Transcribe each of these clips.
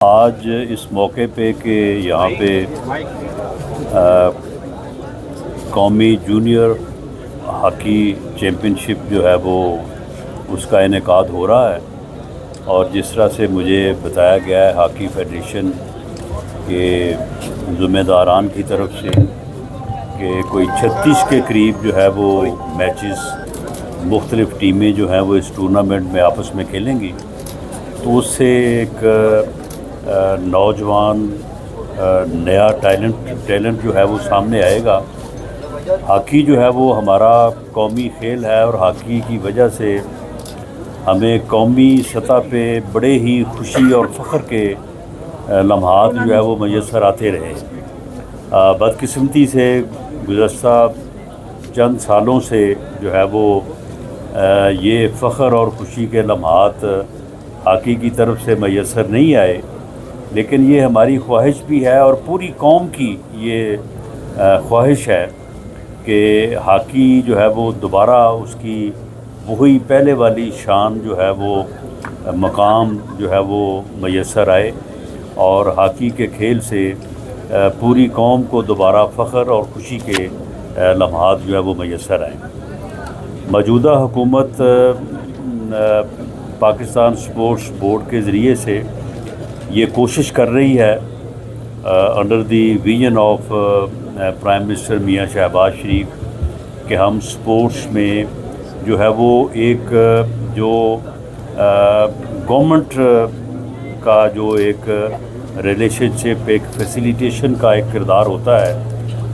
آج اس موقع پہ کہ یہاں پہ قومی جونیئر ہاکی چیمپئن شپ جو ہے وہ اس کا انعقاد ہو رہا ہے، اور جس طرح سے مجھے بتایا گیا ہے ہاکی فیڈریشن کے ذمہ داران کی طرف سے کہ کوئی 36 کے قریب جو ہے وہ میچز مختلف ٹیمیں جو ہیں وہ اس ٹورنامنٹ میں آپس میں کھیلیں گی، تو اس سے ایک نوجوان نیا ٹیلنٹ جو ہے وہ سامنے آئے گا۔ ہاکی جو ہے وہ ہمارا قومی کھیل ہے، اور ہاکی کی وجہ سے ہمیں قومی سطح پہ بڑے ہی خوشی اور فخر کے لمحات جو ہے وہ میسر آتے رہے۔ بدقسمتی سے گزشتہ چند سالوں سے جو ہے وہ یہ فخر اور خوشی کے لمحات ہاکی کی طرف سے میسر نہیں آئے، لیکن یہ ہماری خواہش بھی ہے اور پوری قوم کی یہ خواہش ہے کہ ہاکی جو ہے وہ دوبارہ اس کی وہی پہلے والی شان جو ہے وہ مقام جو ہے وہ میسر آئے، اور ہاکی کے کھیل سے پوری قوم کو دوبارہ فخر اور خوشی کے لمحات جو ہے وہ میسر آئیں۔ موجودہ حکومت پاکستان سپورٹس بورڈ کے ذریعے سے یہ کوشش کر رہی ہے under the vision of prime minister میاں شہباز شریف کہ ہم سپورٹس میں جو ہے وہ ایک جو گورنمنٹ کا جو ایک ریلیشن شپ، ایک فیسیلیٹیشن کا ایک کردار ہوتا ہے،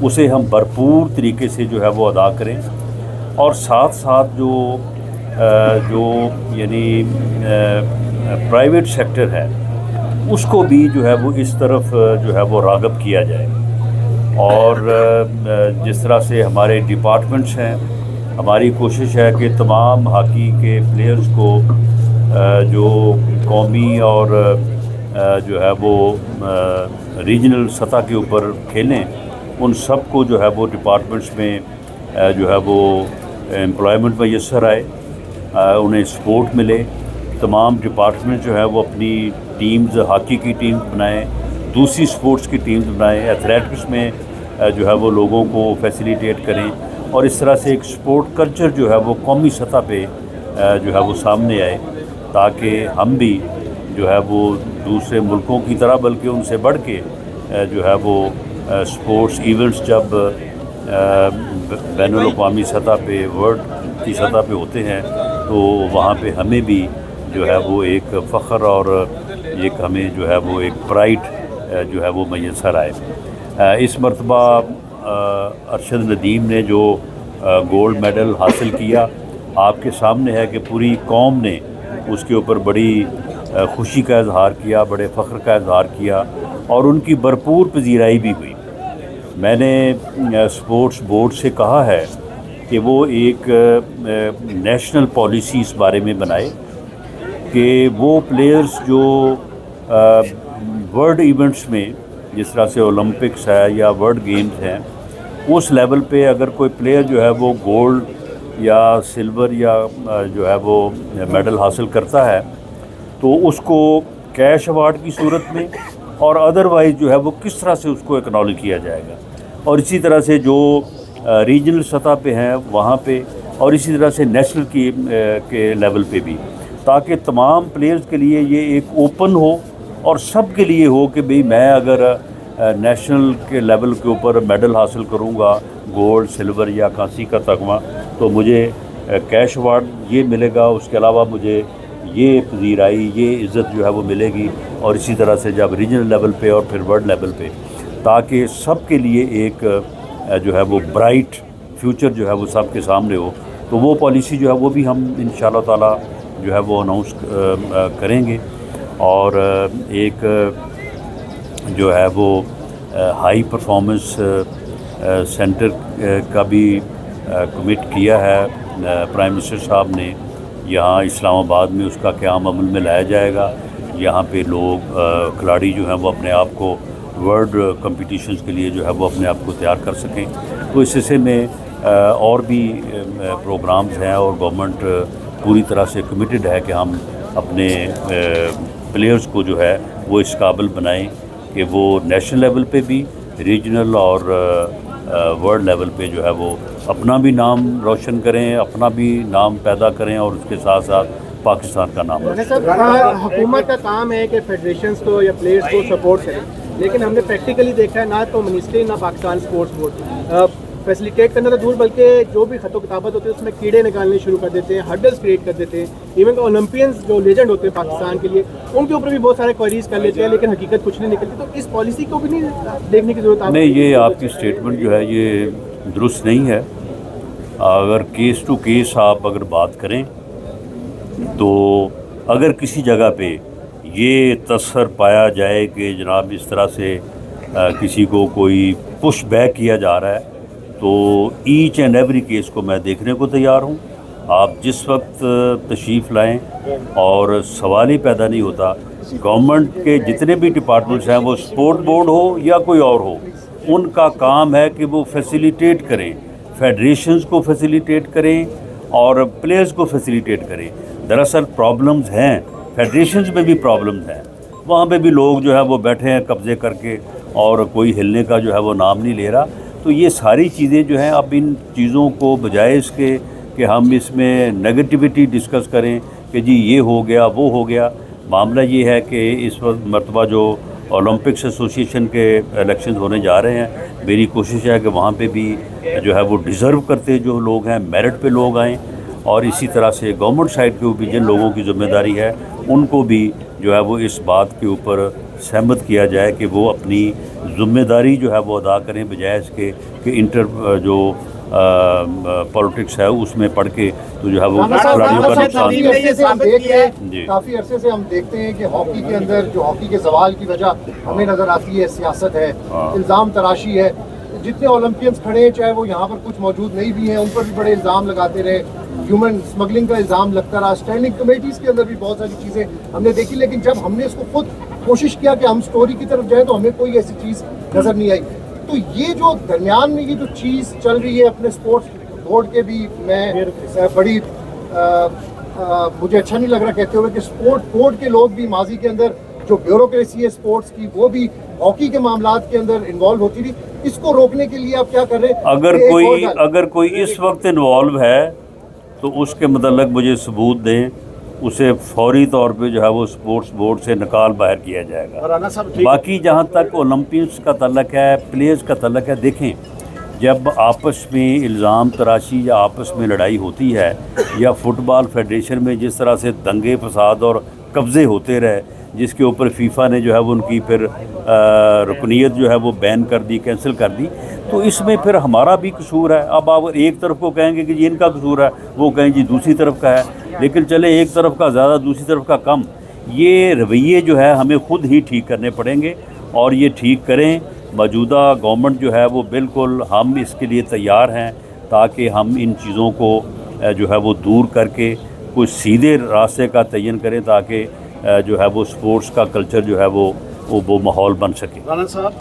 اسے ہم بھرپور طریقے سے جو ہے وہ ادا کریں، اور ساتھ ساتھ جو یعنی پرائیویٹ سیکٹر ہے اس کو بھی جو ہے وہ اس طرف جو ہے وہ راغب کیا جائے۔ اور جس طرح سے ہمارے ڈپارٹمنٹس ہیں، ہماری کوشش ہے کہ تمام ہاکی کے پلیئرز کو جو قومی اور جو ہے وہ ریجنل سطح کے اوپر کھیلیں، ان سب کو جو ہے وہ ڈپارٹمنٹس میں جو ہے وہ امپلائمنٹ میسر آئے، انہیں سپورٹ ملے۔ تمام ڈپارٹمنٹ جو ہے وہ اپنی ٹیمز، ہاکی کی ٹیمز بنائیں، دوسری سپورٹس کی ٹیمز بنائیں، ایتھلیٹکس میں جو ہے وہ لوگوں کو فیسیلیٹیٹ کریں، اور اس طرح سے ایک سپورٹ کلچر جو ہے وہ قومی سطح پہ جو ہے وہ سامنے آئے، تاکہ ہم بھی جو ہے وہ دوسرے ملکوں کی طرح بلکہ ان سے بڑھ کے جو ہے وہ سپورٹس ایونٹس جب بین الاقوامی سطح پہ، ورلڈ کی سطح پہ ہوتے ہیں، تو وہاں پہ ہمیں بھی جو ہے وہ ایک فخر اور ایک ہمیں جو ہے وہ ایک پرائڈ جو ہے وہ میسر آئے۔ اس مرتبہ ارشد ندیم نے جو گولڈ میڈل حاصل کیا، آپ کے سامنے ہے کہ پوری قوم نے اس کے اوپر بڑی خوشی کا اظہار کیا، بڑے فخر کا اظہار کیا، اور ان کی بھرپور پذیرائی بھی ہوئی۔ میں نے سپورٹس بورڈ سے کہا ہے کہ وہ ایک نیشنل پالیسی اس بارے میں بنائے کہ وہ پلیئرز جو ورلڈ ایونٹس میں، جس طرح سے اولمپکس ہے یا ورلڈ گیمز ہیں، اس لیول پہ اگر کوئی پلیئر جو ہے وہ گولڈ یا سلور یا جو ہے وہ میڈل حاصل کرتا ہے، تو اس کو کیش ایوارڈ کی صورت میں اور ادروائز جو ہے وہ کس طرح سے اس کو اکنالج کیا جائے گا، اور اسی طرح سے جو ریجنل سطح پہ ہیں وہاں پہ، اور اسی طرح سے نیشنل کے لیول پہ بھی، تاکہ تمام پلیئرز کے لیے یہ ایک اوپن ہو اور سب کے لیے ہو کہ بھئی میں اگر نیشنل کے لیول کے اوپر میڈل حاصل کروں گا، گولڈ، سلور یا کانسی کا تمغہ، تو مجھے کیش ایوارڈ یہ ملے گا، اس کے علاوہ مجھے یہ پذیرائی، یہ عزت جو ہے وہ ملے گی، اور اسی طرح سے جب ریجنل لیول پہ اور پھر ورلڈ لیول پہ، تاکہ سب کے لیے ایک جو ہے وہ برائٹ فیوچر جو ہے وہ سب کے سامنے ہو۔ تو وہ پالیسی جو ہے وہ بھی ہم انشاءاللہ تعالی جو ہے وہ اناؤنس کریں گے، اور ایک جو ہے وہ ہائی پرفارمنس سینٹر کا بھی کمٹ کیا ہے پرائم منسٹر صاحب نے، یہاں اسلام آباد میں اس کا قیام عمل میں لایا جائے گا۔ یہاں پہ لوگ کھلاڑی جو ہیں وہ اپنے آپ کو ورلڈ کمپٹیشنز کے لیے جو ہے وہ اپنے آپ کو تیار کر سکیں۔ تو اس سلسلے میں اور بھی پروگرامز ہیں، اور گورنمنٹ پوری طرح سے کمیٹڈ ہے کہ ہم اپنے پلیئرز کو جو ہے وہ اس قابل بنائیں کہ وہ نیشنل لیول پہ بھی، ریجنل اور ورلڈ لیول پہ جو ہے وہ اپنا بھی نام روشن کریں، اپنا بھی نام پیدا کریں، اور اس کے ساتھ ساتھ پاکستان کا نام روشن کریں۔ حکومت کا کام ہے کہ فیڈریشنز کو یا پلیئرز کو سپورٹ کریں، لیکن ہم نے پریکٹیکلی دیکھا ہے نہ تو منسٹری نہ پاکستان اسپورٹس بورڈ فیسیلیٹیٹ کرنا تو دور، بلکہ جو بھی خط و کتابت ہوتے ہیں اس میں کیڑے نکالنے شروع کر دیتے ہیں، ہرڈلز کریٹ کر دیتے ہیں۔ ایون کہ اولمپئنز جو لیجنڈ ہوتے ہیں پاکستان کے لیے، ان کے اوپر بھی بہت سارے کوئریز کر لیتے ہیں، لیکن حقیقت کچھ نہیں نکلتی۔ تو اس پالیسی کو بھی نہیں دیکھنے کی ضرورت نہیں، یہ آپ کی اسٹیٹمنٹ جو ہے یہ درست نہیں ہے۔ اگر کیس ٹو کیس آپ اگر بات کریں تو اگر کسی جگہ پہ یہ تصور پایا جائے کہ جناب اس طرح سے کسی کو کوئی پش بیک کیا جا رہا ہے، تو ایچ اینڈ ایوری کیس کو میں دیکھنے کو تیار ہوں۔ آپ جس وقت تشریف لائیں، اور سوال ہی پیدا نہیں ہوتا، گورنمنٹ کے جتنے بھی ڈپارٹمنٹس ہیں، وہ اسپورٹ بورڈ ہو یا کوئی اور ہو، ان کا کام ہے کہ وہ فیسیلیٹیٹ کریں، فیڈریشنز کو فیسیلیٹیٹ کریں اور پلیئرز کو فیسیلیٹیٹ کریں۔ دراصل پرابلمز ہیں، فیڈریشنز میں بھی پرابلمز ہیں، وہاں پہ بھی لوگ جو ہے وہ بیٹھے ہیں قبضے کر کے، اور کوئی ہلنے کا جو ہے وہ نام نہیں لے رہا۔ تو یہ ساری چیزیں جو ہیں، اب ان چیزوں کو بجائے اس کے کہ ہم اس میں نگیٹیوٹی ڈسکس کریں کہ جی یہ ہو گیا وہ ہو گیا، معاملہ یہ ہے کہ اس وقت مرتبہ جو اولمپکس ایسوسیشن کے الیکشنز ہونے جا رہے ہیں، میری کوشش ہے کہ وہاں پہ بھی جو ہے وہ ڈیزرو کرتے جو لوگ ہیں، میرٹ پہ لوگ آئیں، اور اسی طرح سے گورنمنٹ سائڈ کے اوپر جن لوگوں کی ذمہ داری ہے ان کو بھی جو ہے وہ اس بات کے اوپر سہمت کیا جائے کہ وہ اپنی ذمہ داری جو ہے وہ ادا کریں، بجائے اس کے کہ جو پولیٹکس ہے اس میں پڑھ کے تو جو ہے وہ کھلاڑیوں کا نقصان جی۔ کافی عرصے سے ہم دیکھتے ہیں کہ ہاکی کے اندر جو ہاکی کے زوال کی وجہ ہمیں نظر آتی ہے سیاست ہے، الزام تراشی ہے۔ جتنے اولمپئنز کھڑے ہیں، چاہے وہ یہاں پر کچھ موجود نہیں بھی ہیں، ان پر بھی بڑے الزام لگاتے رہے، ہیومن اسمگلنگ کا الزام لگتا رہا، اسٹینڈنگ کمیٹیز کے اندر بھی بہت ساری چیزیں ہم نے دیکھی، لیکن جب ہم نے اس کو خود کوشش کیا کہ ہم سٹوری کی طرف جائیں تو ہمیں کوئی ایسی چیز نظر نہیں آئی۔ تو یہ جو درمیان میں یہ جو چیز چل رہی ہے اپنے اسپورٹس بورڈ کے بھی، میں بڑی مجھے اچھا نہیں لگ رہا کہتے ہوئے کہ اسپورٹ بورڈ کے لوگ بھی ماضی کے اندر جو بیوروکریسی ہے اسپورٹس کی، وہ بھی ہاکی کے معاملات کے اندر انوالو ہوتی تھی۔ اس کو روکنے کے لیے آپ کیا کر رہے ہیں؟ اگر کوئی اس وقت انوالو ہے تو اس کے متعلق مجھے ثبوت دیں، اسے فوری طور پہ جو ہے وہ اسپورٹس بورڈ سے نکال باہر کیا جائے گا۔ باقی جہاں تک اولمپئنس کا تعلق ہے، پلیئرز کا تعلق ہے، دیکھیں جب آپس میں الزام تراشی یا آپس میں لڑائی ہوتی ہے، یا فٹ بال فیڈریشن میں جس طرح سے دنگے فساد اور قبضے ہوتے رہے، جس کے اوپر فیفا نے جو ہے وہ ان کی پھر رکنیت جو ہے وہ بین کر دی، کینسل کر دی، تو اس میں پھر ہمارا بھی قصور ہے۔ اب آپ ایک طرف کو کہیں گے کہ جی ان کا قصور ہے، وہ کہیں جی دوسری طرف کا ہے، لیکن چلے ایک طرف کا زیادہ دوسری طرف کا کم، یہ رویے جو ہے ہمیں خود ہی ٹھیک کرنے پڑیں گے، اور یہ ٹھیک کریں۔ موجودہ گورنمنٹ جو ہے وہ بالکل، ہم اس کے لیے تیار ہیں تاکہ ہم ان چیزوں کو جو ہے وہ دور کر کے کوئی سیدھے راستے کا تعین کریں، تاکہ جو ہے وہ سپورٹس کا کلچر جو ہے وہ ماحول بن سکے۔ رانا صاحب،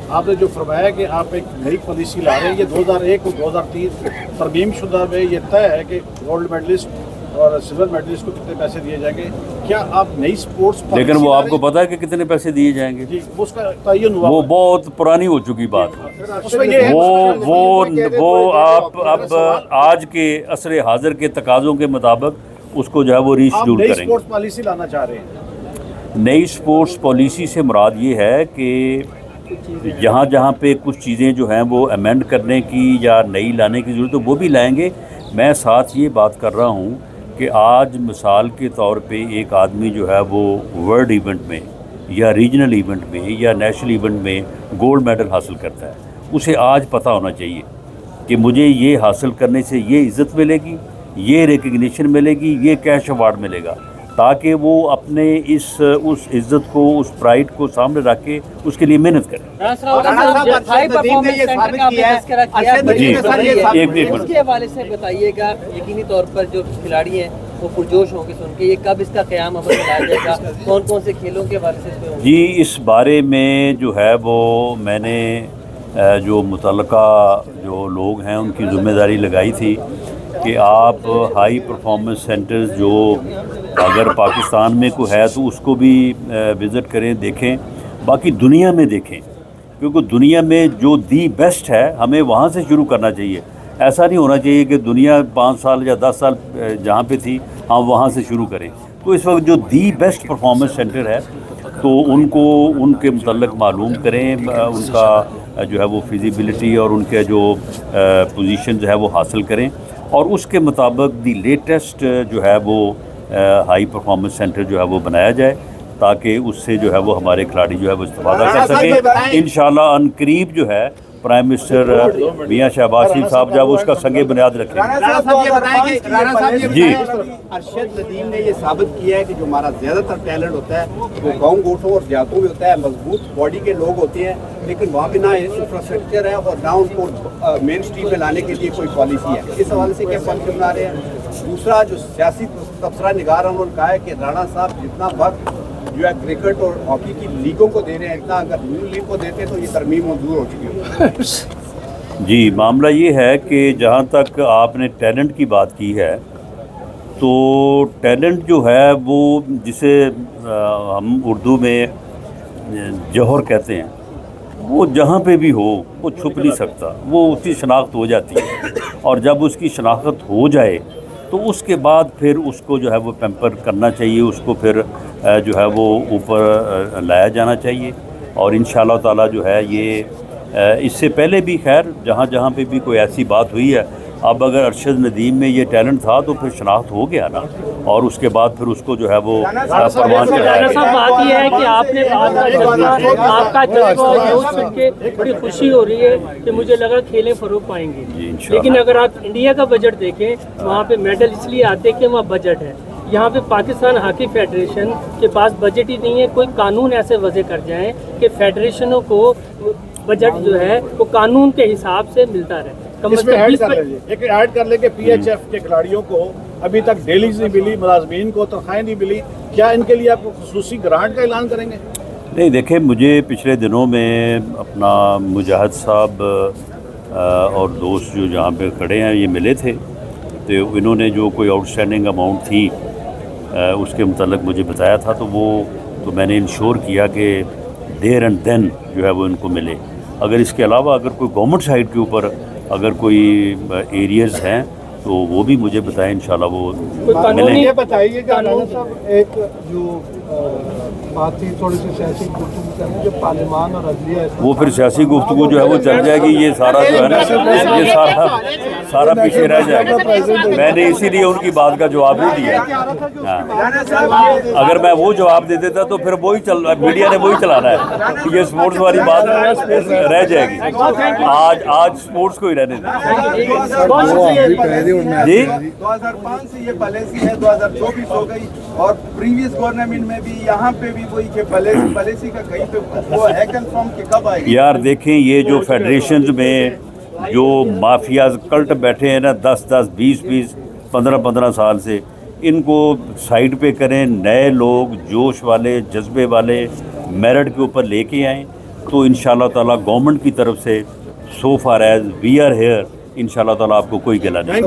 آپ نے جو فرمایا کہ آپ ایک نئی پالیسی لا رہے ہیں، یہ 2001 اور 2003 ترمیم شدہ میں یہ طے ہے کہ گولڈ میڈلسٹ اور سلور میڈلسٹ کو کتنے پیسے دیے جائیں گے۔ کیا آپ نئی اسپورٹس پالیسی، لیکن وہ آپ کو پتہ ہے کہ کتنے پیسے دیے جائیں گے؟ جی، اس کا تعین ہوا، وہ بہت پرانی ہو چکی بات، اس میں یہ ہے وہ آپ اب آج کے عصر حاضر کے تقاضوں کے مطابق اس کو جو ہے وہ ریشیڈول کریں گے۔ نئی اسپورٹس پالیسی لانا چاہ رہے ہیں۔ نئی اسپورٹس پالیسی سے مراد یہ ہے کہ جہاں جہاں پہ کچھ چیزیں جو ہیں وہ امینڈ کرنے کی یا نئی لانے کی ضرورت ہے وہ بھی لائیں گے۔ میں ساتھ یہ بات کر رہا ہوں کہ آج مثال کے طور پہ ایک آدمی جو ہے وہ ورلڈ ایونٹ میں یا ریجنل ایونٹ میں یا نیشنل ایونٹ میں گولڈ میڈل حاصل کرتا ہے، اسے آج پتہ ہونا چاہیے کہ مجھے یہ حاصل کرنے سے یہ عزت ملے گی، یہ ریکگنیشن ملے گی، یہ کیش ایوارڈ ملے گا، تاکہ وہ اپنے اس عزت کو، اس پرائڈ کو سامنے رکھ کے اس کے لیے محنت کریں۔ جی، ایک منٹ، اس کے حوالے سے بتائیے گا، یقینی طور پر جو کھلاڑی ہیں وہ پرجوش ہوں گے سن کے، یہ کب اس کا قیام عمل میں لایا جائے گا، کون کون سے کھیلوں کے حوالے سے اس میں ہوں گے؟ جی، اس بارے میں جو ہے وہ میں نے جو متعلقہ جو لوگ ہیں ان کی ذمہ داری لگائی تھی، کہ آپ ہائی پرفارمنس سینٹرز جو اگر پاکستان میں کوئی ہے تو اس کو بھی وزٹ کریں، دیکھیں، باقی دنیا میں دیکھیں، کیونکہ دنیا میں جو دی بیسٹ ہے ہمیں وہاں سے شروع کرنا چاہیے. ایسا نہیں ہونا چاہیے کہ دنیا 5 سال یا 10 سال جہاں پہ تھی ہم وہاں سے شروع کریں. تو اس وقت جو دی بیسٹ پرفارمنس سینٹر ہے تو ان کو ان کے متعلق معلوم کریں، ان کا جو ہے وہ فیزیبلٹی اور ان کے جو پوزیشنز ہے وہ حاصل کریں، اور اس کے مطابق دی لیٹسٹ جو ہے وہ ہائی پرفارمنس سینٹر جو ہے وہ بنایا جائے، تاکہ اس سے جو ہے وہ ہمارے کھلاڑی جو ہے وہ استفادہ کر سکیں. انشاءاللہ ان قریب جو ہے پرائم منسٹر میاں شہباز شریف صاحب جب اس کا سنگ بنیاد رکھیں. جی ارشد ندیم نے یہ ثابت کیا ہے کہ جو ہمارا زیادہ تر ٹیلنٹ ہوتا ہے وہ گاؤں گوٹھوں اور دیہاتوں میں ہوتا ہے، مضبوط باڈی کے لوگ ہوتے ہیں، لیکن وہاں پہ نہ انفراسٹرکچر ہے اور نہ ان کو مین اسٹریم میں لانے کے لیے کوئی پالیسی ہے. اس حوالے سے کیا پالیسی بنا رہے ہیں؟ دوسرا جو سیاسی تبصرہ نگار انہوں نے کہا ہے کہ رانا صاحب جتنا وقت جو ہے کرکٹ اور ہاکی کی لیگوں کو دے رہے ہیں، اتنا اگر نیو لیگ کو دیتے تو یہ ترمیم منظور ہو چکی ہوتی. جی معاملہ یہ ہے کہ جہاں تک آپ نے ٹیلنٹ کی بات کی ہے تو ٹیلنٹ جو ہے وہ جسے ہم اردو میں جوہر کہتے ہیں، وہ جہاں پہ بھی ہو وہ چھپ نہیں سکتا، وہ اس کی شناخت ہو جاتی ہے، اور جب اس کی شناخت ہو جائے تو اس کے بعد پھر اس کو جو ہے وہ پیمپر کرنا چاہیے، اس کو پھر جو ہے وہ اوپر لایا جانا چاہیے. اور انشاءاللہ تعالی جو ہے یہ اس سے پہلے بھی خیر جہاں جہاں پہ بھی کوئی ایسی بات ہوئی ہے، اب اگر ارشد ندیم میں یہ ٹیلنٹ تھا تو پھر شناخت ہو گیا نا، اور اس کے بعد پھر اس کو جو ہے وہ پروان چڑھایا گیا. بات یہ ہے کہ آپ نے آپ کا جذبہ سن کے بڑی خوشی ہو رہی ہے کہ مجھے لگا کھیلیں فروغ پائیں گے، لیکن اگر آپ انڈیا کا بجٹ دیکھیں وہاں پہ میڈل اس لیے آتے کہ وہاں بجٹ ہے. یہاں پہ پاکستان ہاکی فیڈریشن کے پاس بجٹ ہی نہیں ہے. کوئی قانون ایسے وضع کر جائیں کہ فیڈریشنوں کو بجٹ جو ہے وہ قانون کے حساب سے ملتا رہے. اس میں ایڈ کر لیں کہ پی ایچ ایف کے کھلاڑیوں کو ابھی تک ڈیلیز نہیں ملی، ملازمین کو تنخواہیں نہیں ملی، کیا ان کے لیے آپ خصوصی گرانٹ کا اعلان کریں گے؟ نہیں دیکھیں، مجھے پچھلے دنوں میں اپنا مجاہد صاحب اور دوست جو جہاں پہ کھڑے ہیں یہ ملے تھے، تو انہوں نے جو کوئی آؤٹ اسٹینڈنگ اماؤنٹ تھی اس کے متعلق مجھے بتایا تھا، تو میں نے انشور کیا کہ دیر اینڈ دین جو ہے وہ ان کو ملے. اگر اس کے علاوہ اگر کوئی گورنمنٹ سائڈ کے اوپر اگر کوئی ایریاز ہیں تو وہ بھی مجھے بتائیں، انشاءاللہ وہ ملیں. یہ بتائیے کہ رانا صاحب ایک جو بات تھی تھوڑی سی سیاسی گفتگو کرنے، جو پارلیمان اور عدلیہ وہ پھر سیاسی گفتگو جو ہے وہ چل جائے گی، یہ سارا جو ہے نا یہ سارا پیچھے رہ جائے گا. میں نے اسی لیے ان کی بات کا جواب نہیں دیا. ہاں، اگر میں وہ جواب دے دیتا تو پھر وہی میڈیا نے وہی چلانا ہے. یہ سپورٹس والی بات رہ جائے گی. آج سپورٹس کو ہی رہنے دیں. جی 2005 سے یہ پالیسی ہے، 2024 ہو گئی، اور پریویس گورنمنٹ میں بھی یہاں پہ بھی وہی کہ پالیسی کا کہیں پہ وہ ہے کنفرم کہ کب آئے گی. یار دیکھیں، یہ جو فیڈریشنز میں جو مافیاز کلٹ بیٹھے ہیں نا 10-10 20-20 15-15 سال سے، ان کو سائڈ پہ کریں، نئے لوگ جوش والے جذبے والے میرٹ کے اوپر لے کے آئیں، تو انشاءاللہ تعالیٰ گورنمنٹ کی طرف سے so far as we are here انشاءاللہ تعالیٰ آپ کو کوئی گلہ نہیں.